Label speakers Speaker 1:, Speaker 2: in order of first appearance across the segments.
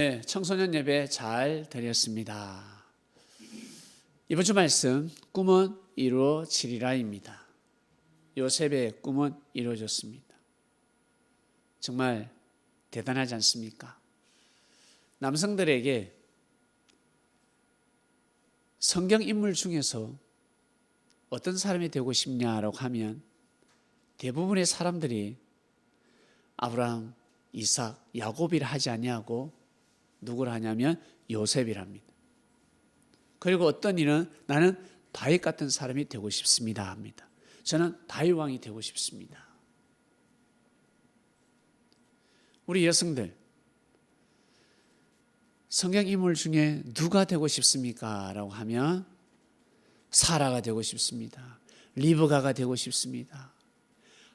Speaker 1: 네, 청소년 예배 잘 드렸습니다. 이번 주 말씀, 꿈은 이루어지리라입니다. 요셉의 꿈은 이루어졌습니다. 정말 대단하지 않습니까? 남성들에게 성경 인물 중에서 어떤 사람이 되고 싶냐라고 하면 대부분의 사람들이 아브라함, 이삭, 야곱이라 하지 아니하고 누구를 하냐면 요셉이랍니다. 그리고 어떤 이는 나는 다윗 같은 사람이 되고 싶습니다 합니다. 저는 다윗 왕이 되고 싶습니다. 우리 여성들 성경 인물 중에 누가 되고 싶습니까? 라고 하면 사라가 되고 싶습니다. 리브가가 되고 싶습니다.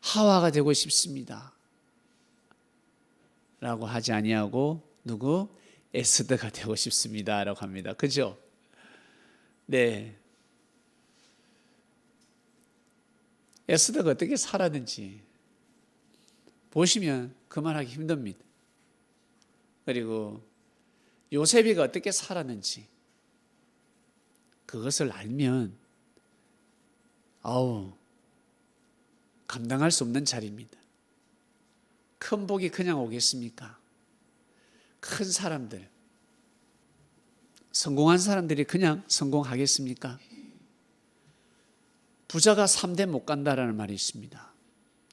Speaker 1: 하와가 되고 싶습니다. 라고 하지 아니하고 누구? 에스더가 되고 싶습니다. 라고 합니다. 그죠? 네. 에스더가 어떻게 살았는지 보시면 그만하기 힘듭니다. 그리고 요셉이가 어떻게 살았는지 그것을 알면 감당할 수 없는 자리입니다. 큰 복이 그냥 오겠습니까? 큰 사람들, 성공한 사람들이 그냥 성공하겠습니까? 부자가 3대 못 간다라는 말이 있습니다.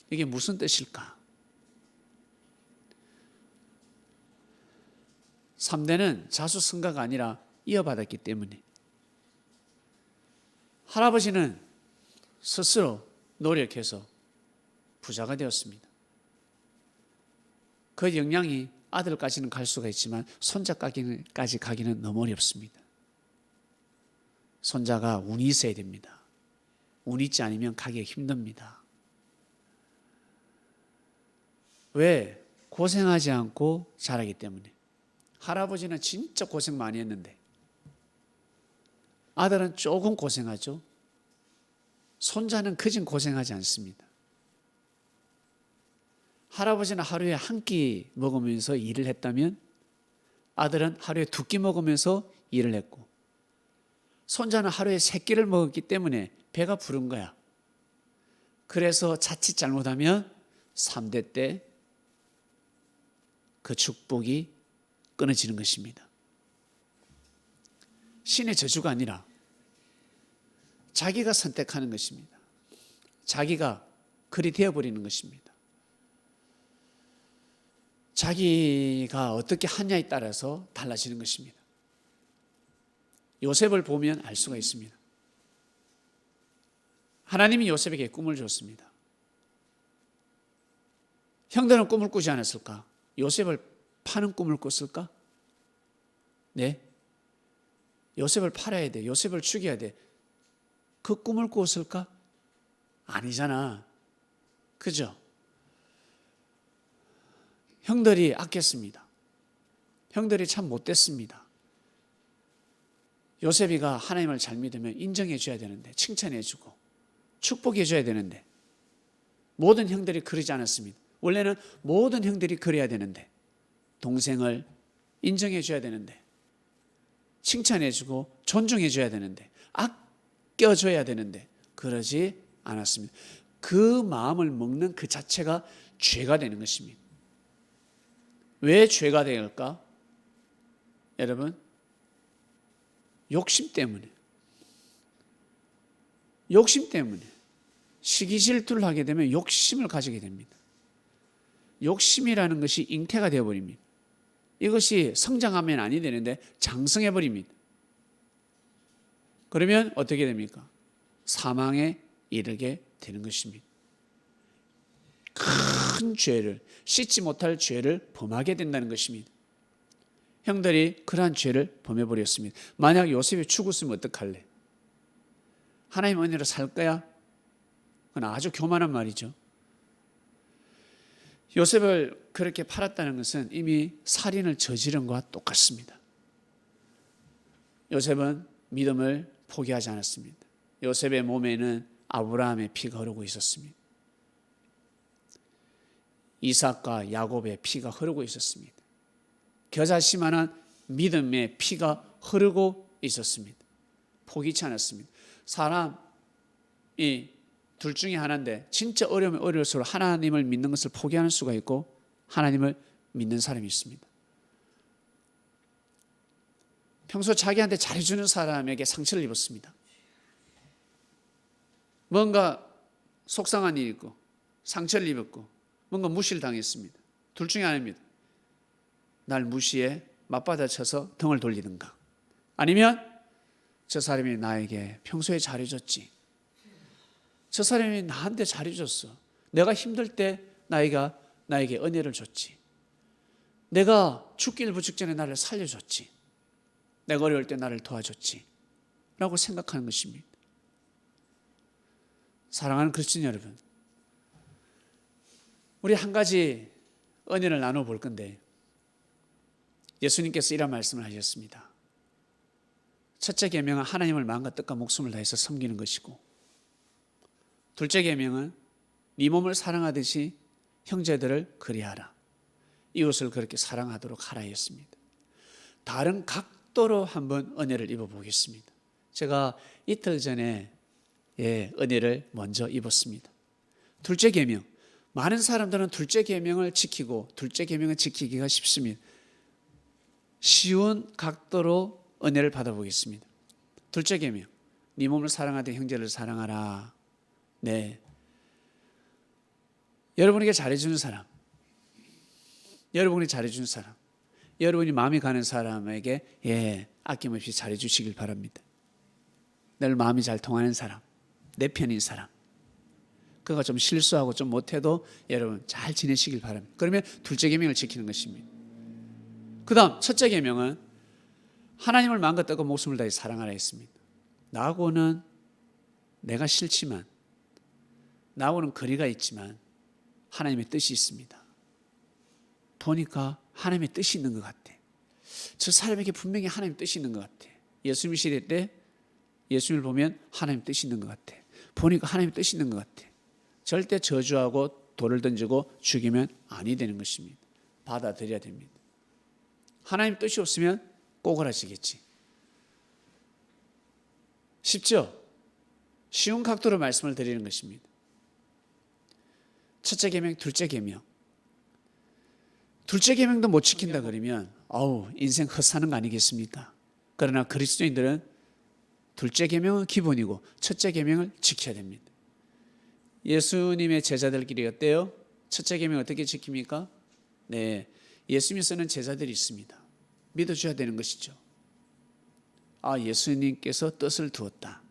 Speaker 1: 이게 무슨 뜻일까? 3대는 자수성가가 아니라 이어받았기 때문에 할아버지는 스스로 노력해서 부자가 되었습니다. 그 영향이 아들까지는 갈 수가 있지만 손자까지 가기는 너무 어렵습니다. 손자가 운이 있어야 됩니다. 운 있지 않으면 가기가 힘듭니다. 왜? 고생하지 않고 자라기 때문에. 할아버지는 진짜 고생 많이 했는데 아들은 조금 고생하죠. 손자는 그진 고생하지 않습니다. 할아버지는 하루에 한 끼 먹으면서 일을 했다면 아들은 하루에 2끼 먹으면서 일을 했고 손자는 하루에 3끼를 먹었기 때문에 배가 부른 거야. 그래서 자칫 잘못하면 3대 때 그 축복이 끊어지는 것입니다. 신의 저주가 아니라 자기가 선택하는 것입니다. 자기가 그리 되어버리는 것입니다. 자기가 어떻게 하냐에 따라서 달라지는 것입니다. 요셉을 보면 알 수가 있습니다. 하나님이 요셉에게 꿈을 줬습니다. 형들은 꿈을 꾸지 않았을까? 요셉을 파는 꿈을 꿨을까? 네. 요셉을 팔아야 돼. 요셉을 죽여야 돼. 그 꿈을 꿨을까? 아니잖아. 그죠? 형들이 아꼈습니다. 형들이 참 못됐습니다. 요셉이가 하나님을 잘 믿으면 인정해 줘야 되는데, 칭찬해 주고 축복해 줘야 되는데 모든 형들이 그러지 않았습니다. 원래는 모든 형들이 그래야 되는데 동생을 인정해 줘야 되는데 칭찬해 주고 존중해 줘야 되는데 아껴 줘야 되는데 그러지 않았습니다. 그 마음을 먹는 그 자체가 죄가 되는 것입니다. 왜 죄가 될까? 여러분, 욕심 때문에 시기 질투를 하게 되면 욕심을 가지게 됩니다. 욕심이라는 것이 잉태가 되어버립니다. 이것이 성장하면 아니 되는데 장성해버립니다. 그러면 어떻게 됩니까? 사망에 이르게 되는 것입니다. 큰 죄를, 씻지 못할 죄를 범하게 된다는 것입니다. 형들이 그러한 죄를 범해버렸습니다. 만약 요셉이 죽었으면 어떡할래? 하나님 은혜로 살 거야? 그건 아주 교만한 말이죠. 요셉을 그렇게 팔았다는 것은 이미 살인을 저지른 것과 똑같습니다. 요셉은 믿음을 포기하지 않았습니다. 요셉의 몸에는 아브라함의 피가 흐르고 있었습니다. 이삭과 야곱의 피가 흐르고 있었습니다. 겨자씨만한 믿음의 피가 흐르고 있었습니다. 포기치 않았습니다. 사람이 둘 중에 하나인데 진짜 어려우면 어려울수록 하나님을 믿는 것을 포기하는 수가 있고 하나님을 믿는 사람이 있습니다. 평소 자기한테 잘해주는 사람에게 상처를 입었습니다. 뭔가 속상한 일이 있고 상처를 입었고 뭔가 무시를 당했습니다. 둘 중에 하나입니다. 날 무시해 맞받아쳐서 등을 돌리든가 아니면 저 사람이 나에게 평소에 잘해줬지. 저 사람이 나한테 잘해줬어. 내가 힘들 때 나에게 은혜를 줬지. 내가 죽기 일부 직전에 나를 살려줬지. 내가 어려울 때 나를 도와줬지. 라고 생각하는 것입니다. 사랑하는 그리스도인 여러분, 우리 한 가지 은혜를 나눠볼 건데 예수님께서 이런 말씀을 하셨습니다. 첫째 계명은 하나님을 마음과 뜻과 목숨을 다해서 섬기는 것이고 둘째 계명은 네 몸을 사랑하듯이 형제들을 그리하라. 이웃을 그렇게 사랑하도록 하라 했습니다. 다른 각도로 한번 은혜를 입어보겠습니다. 제가 이틀 전에 은혜를 먼저 입었습니다. 둘째 계명, 많은 사람들은 둘째 계명을 지키고 둘째 계명을 지키기가 쉽습니다. 쉬운 각도로 은혜를 받아보겠습니다. 둘째 계명, 네 몸을 사랑하되 형제를 사랑하라. 네, 여러분에게 잘해주는 사람, 여러분이 잘해주는 사람, 여러분이 마음이 가는 사람에게 아낌없이 잘해주시길 바랍니다. 늘 마음이 잘 통하는 사람, 내 편인 사람, 그가 좀 실수하고 좀 못해도 여러분 잘 지내시길 바랍니다. 그러면 둘째 계명을 지키는 것입니다. 그 다음 첫째 계명은 하나님을 마음과 뜻과 목숨을 다해 사랑하라 했습니다. 나하고는 내가 싫지만 나하고는 거리가 있지만 하나님의 뜻이 있습니다. 보니까 하나님의 뜻이 있는 것 같아. 저 사람에게 분명히 하나님의 뜻이 있는 것 같아. 예수님 시대 때 예수님을 보면 하나님의 뜻이 있는 것 같아. 보니까 하나님의 뜻이 있는 것 같아. 절대 저주하고 돌을 던지고 죽이면 아니 되는 것입니다. 받아들여야 됩니다. 하나님 뜻이 없으면 꼬그라지겠지. 쉽죠? 쉬운 각도로 말씀을 드리는 것입니다. 첫째 계명, 둘째 계명. 둘째 계명도 못 지킨다 그러면 인생 헛사는 거 아니겠습니까? 그러나 그리스도인들은 둘째 계명은 기본이고 첫째 계명을 지켜야 됩니다. 예수님의 제자들끼리 어때요? 첫째 계명 어떻게 지킵니까? 네, 예수님이 쓰는 제자들이 있습니다. 믿어줘야 되는 것이죠. 예수님께서 뜻을 두었다.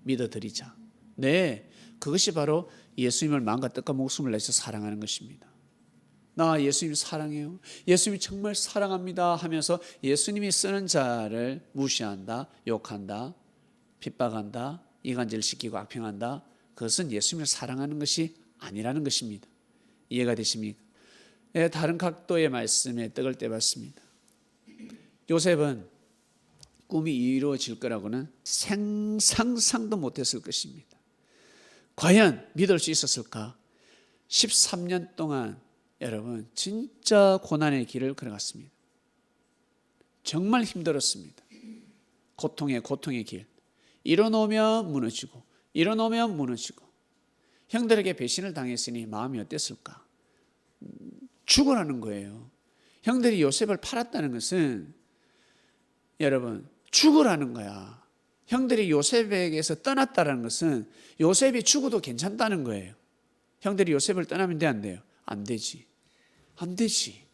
Speaker 1: 믿어드리자. 네, 그것이 바로 예수님을 마음과 뜻과 목숨을 내서 사랑하는 것입니다. 나 예수님 사랑해요. 예수님이 정말 사랑합니다 하면서 예수님이 쓰는 자를 무시한다, 욕한다, 핍박한다, 이간질시키고 악평한다. 그것은 예수님을 사랑하는 것이 아니라는 것입니다. 이해가 되십니까? 다른 각도의 말씀에 떡을 떼봤습니다. 요셉은 꿈이 이루어질 거라고는 상상도 못했을 것입니다. 과연 믿을 수 있었을까? 13년 동안 여러분 진짜 고난의 길을 걸어갔습니다. 정말 힘들었습니다. 고통의 길. 일어놓으면 무너지고 일어놓으면 무너지고 형들에게 배신을 당했으니 마음이 어땠을까? 죽으라는 거예요. 형들이 요셉을 팔았다는 것은 여러분 죽으라는 거야. 형들이 요셉에게서 떠났다는 것은 요셉이 죽어도 괜찮다는 거예요. 형들이 요셉을 떠나면 돼, 안 돼요? 안 되지. 안 되지.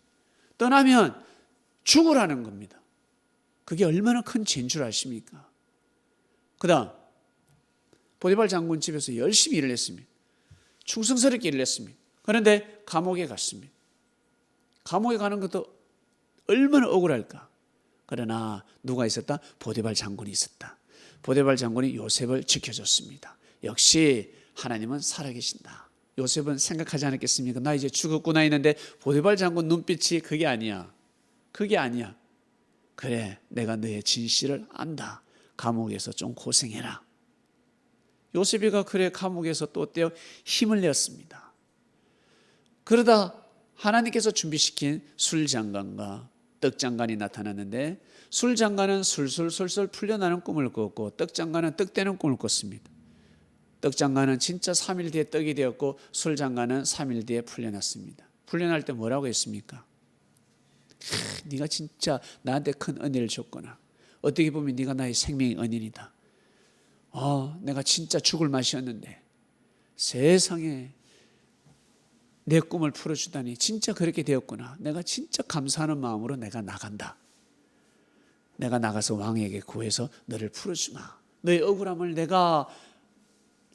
Speaker 1: 떠나면 죽으라는 겁니다. 그게 얼마나 큰 죄인 줄 아십니까? 그 다음 보디발 장군 집에서 열심히 일을 했습니다. 충성스럽게 일을 했습니다. 그런데 감옥에 갔습니다. 감옥에 가는 것도 얼마나 억울할까. 그러나 누가 있었다? 보디발 장군이 있었다. 보디발 장군이 요셉을 지켜줬습니다. 역시 하나님은 살아계신다. 요셉은 생각하지 않았겠습니까? 나 이제 죽었구나 했는데 보디발 장군 눈빛이 그게 아니야. 그게 아니야. 그래, 내가 너의 진실을 안다. 감옥에서 좀 고생해라. 요셉이가 그래 감옥에서 또 어때요? 힘을 냈습니다. 그러다 하나님께서 준비시킨 술장관과 떡장관이 나타났는데, 술장관은 술술술술 풀려나는 꿈을 꿨고 떡장관은 떡되는 꿈을 꿨습니다. 떡장관은 진짜 3일 뒤에 떡이 되었고 술장관은 3일 뒤에 풀려났습니다. 풀려날 때 뭐라고 했습니까? 네가 진짜 나한테 큰 은혜를 줬구나. 어떻게 보면 네가 나의 생명의 은인이다. 내가 진짜 죽을 맛이었는데 세상에 내 꿈을 풀어주다니 진짜 그렇게 되었구나. 내가 진짜 감사하는 마음으로 내가 나간다. 내가 나가서 왕에게 구해서 너를 풀어주마. 너의 억울함을 내가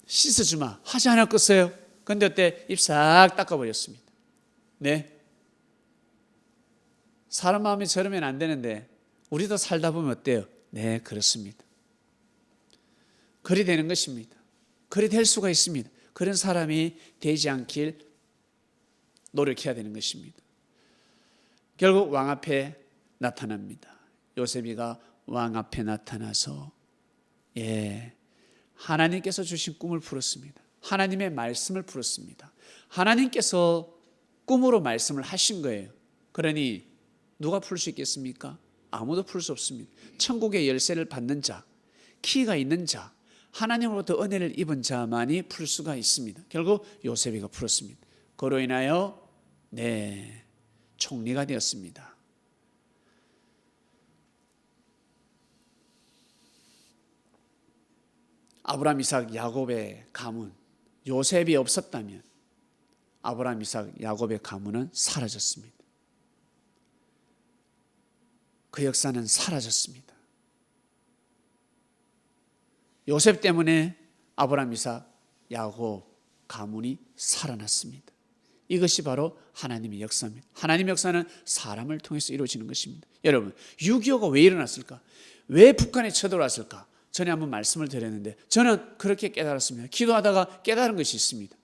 Speaker 1: 씻어주마 하지 않았겠어요? 그런데 그때 입 싹 닦아버렸습니다. 네. 사람 마음이 저러면 안 되는데 우리도 살다 보면 어때요? 네, 그렇습니다. 그리 되는 것입니다. 그리 될 수가 있습니다. 그런 사람이 되지 않길 노력해야 되는 것입니다. 결국 왕 앞에 나타납니다. 요셉이가 왕 앞에 나타나서 하나님께서 주신 꿈을 풀었습니다. 하나님의 말씀을 풀었습니다. 하나님께서 꿈으로 말씀을 하신 거예요. 그러니 누가 풀 수 있겠습니까? 아무도 풀 수 없습니다. 천국의 열쇠를 받는 자, 키가 있는 자, 하나님으로부터 은혜를 입은 자만이 풀 수가 있습니다. 결국 요셉이가 풀었습니다. 그로 인하여 총리가 되었습니다. 아브라함, 이삭, 야곱의 가문, 요셉이 없었다면 아브라함, 이삭, 야곱의 가문은 사라졌습니다. 그 역사는 사라졌습니다. 요셉 때문에 아브라함, 이삭, 야곱 가문이 살아났습니다. 이것이 바로 하나님의 역사입니다. 하나님의 역사는 사람을 통해서 이루어지는 것입니다. 여러분, 6.25가 왜 일어났을까? 왜 북한에 쳐들어왔을까? 전에 한번 말씀을 드렸는데 저는 그렇게 깨달았습니다. 기도하다가 깨달은 것이 있습니다.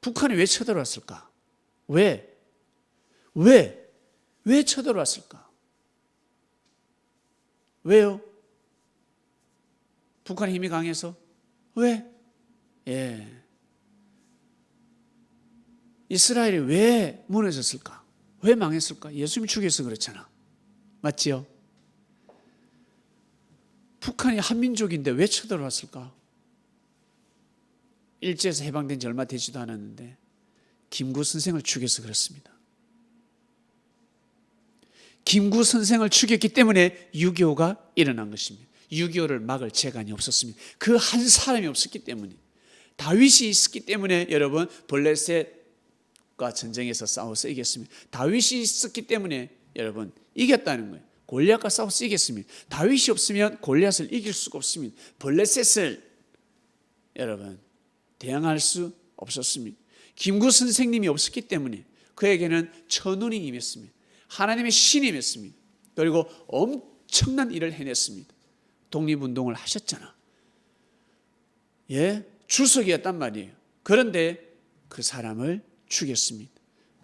Speaker 1: 북한에 왜 쳐들어왔을까? 왜 쳐들어왔을까? 왜요? 북한의 힘이 강해서? 왜? 이스라엘이 왜 무너졌을까? 왜 망했을까? 예수님이 죽여서 그렇잖아. 맞지요? 북한이 한민족인데 왜 쳐들어왔을까? 일제에서 해방된 지 얼마 되지도 않았는데 김구 선생을 죽여서 그렇습니다. 김구 선생을 죽였기 때문에 6.25가 일어난 것입니다. 6.25를 막을 재간이 없었습니다. 그 한 사람이 없었기 때문에, 다윗이 있었기 때문에 여러분 블레셋과 전쟁에서 싸워서 이겼습니다. 다윗이 있었기 때문에 여러분 이겼다는 거예요. 골리앗과 싸워서 이겼습니다. 다윗이 없으면 골리앗을 이길 수가 없습니다. 블레셋을 여러분 대항할 수 없었습니다. 김구 선생님이 없었기 때문에 그에게는 천운이 임했습니다. 하나님의 신이 임했습니다. 그리고 엄청난 일을 해냈습니다. 독립운동을 하셨잖아. 주석이었단 말이에요. 그런데 그 사람을 죽였습니다.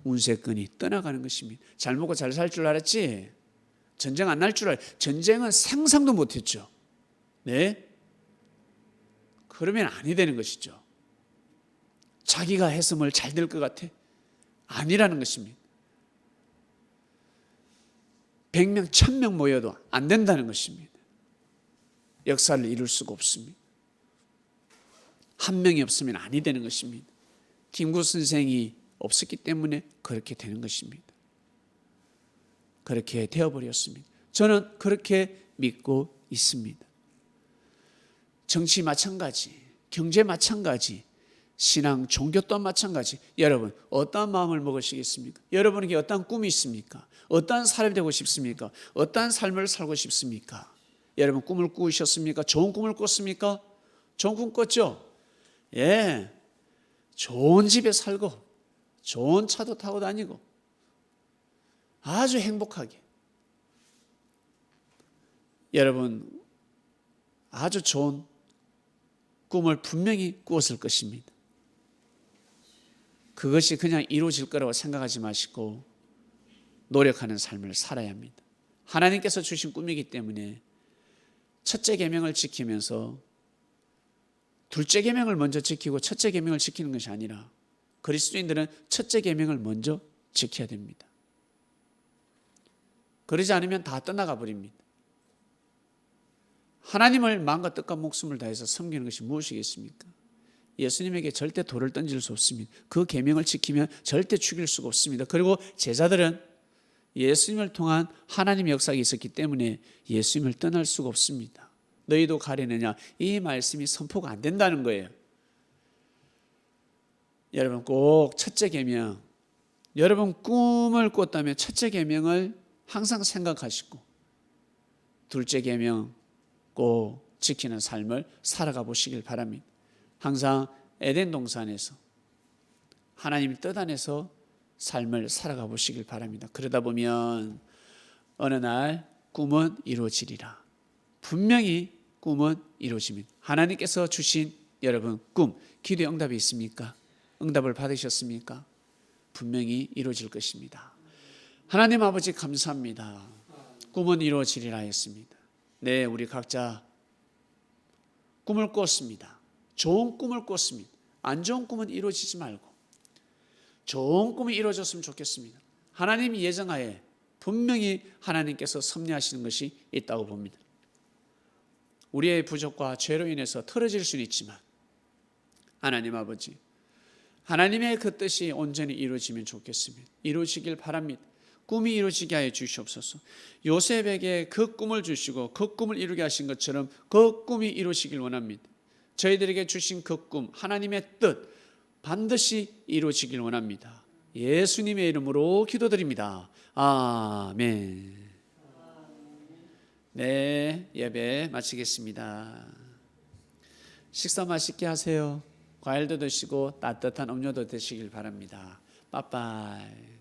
Speaker 1: 운세권이 떠나가는 것입니다. 잘 먹고 잘 살 줄 알았지? 전쟁 안 날 줄 알았지? 전쟁은 상상도 못했죠. 네? 그러면 아니 되는 것이죠. 자기가 해서 뭘 잘 될 것 같아? 아니라는 것입니다. 100명, 1000명 모여도 안 된다는 것입니다. 역사를 이룰 수가 없습니다. 한 명이 없으면 아니 되는 것입니다. 김구 선생이 없었기 때문에 그렇게 되는 것입니다. 그렇게 되어버렸습니다. 저는 그렇게 믿고 있습니다. 정치 마찬가지, 경제 마찬가지, 신앙, 종교 또한 마찬가지. 여러분, 어떠한 마음을 먹으시겠습니까? 여러분에게 어떠한 꿈이 있습니까? 어떠한 사람이 되고 싶습니까? 어떠한 삶을 살고 싶습니까? 여러분 꿈을 꾸셨습니까? 좋은 꿈을 꿨습니까? 좋은 꿈 꿨죠? 좋은 집에 살고 좋은 차도 타고 다니고 아주 행복하게 여러분 아주 좋은 꿈을 분명히 꾸었을 것입니다. 그것이 그냥 이루어질 거라고 생각하지 마시고 노력하는 삶을 살아야 합니다. 하나님께서 주신 꿈이기 때문에 첫째 계명을 지키면서 둘째 계명을 먼저 지키고 첫째 계명을 지키는 것이 아니라 그리스도인들은 첫째 계명을 먼저 지켜야 됩니다. 그러지 않으면 다 떠나가 버립니다. 하나님을 마음과 뜻과 목숨을 다해서 섬기는 것이 무엇이겠습니까? 예수님에게 절대 돌을 던질 수 없습니다. 그 계명을 지키면 절대 죽일 수가 없습니다. 그리고 제자들은 예수님을 통한 하나님의 역사가 있었기 때문에 예수님을 떠날 수가 없습니다. 너희도 가려느냐? 이 말씀이 선포가 안 된다는 거예요. 여러분 꼭 첫째 계명, 여러분 꿈을 꿨다면 첫째 계명을 항상 생각하시고 둘째 계명 꼭 지키는 삶을 살아가 보시길 바랍니다. 항상 에덴 동산에서 하나님의 뜻 안에서 삶을 살아가 보시길 바랍니다. 그러다 보면 어느 날 꿈은 이루어지리라. 분명히 꿈은 이루어집니다. 하나님께서 주신 여러분 꿈, 기도의 응답이 있습니까? 응답을 받으셨습니까? 분명히 이루어질 것입니다. 하나님 아버지 감사합니다. 꿈은 이루어지리라 했습니다. 네, 우리 각자 꿈을 꿨습니다. 좋은 꿈을 꿨습니다. 안 좋은 꿈은 이루어지지 말고 좋은 꿈이 이루어졌으면 좋겠습니다. 하나님이 예정하에 분명히 하나님께서 섭리하시는 것이 있다고 봅니다. 우리의 부족과 죄로 인해서 틀어질 수는 있지만 하나님 아버지, 하나님의 그 뜻이 온전히 이루어지면 좋겠습니다. 이루어지길 바랍니다. 꿈이 이루어지게 하여 주시옵소서. 요셉에게 그 꿈을 주시고 그 꿈을 이루게 하신 것처럼 그 꿈이 이루어지길 원합니다. 저희들에게 주신 그 꿈, 하나님의 뜻 반드시 이루어지길 원합니다. 예수님의 이름으로 기도드립니다. 아멘. 네, 예배 마치겠습니다. 식사 맛있게 하세요. 과일도 드시고 따뜻한 음료도 드시길 바랍니다. 빠빠이.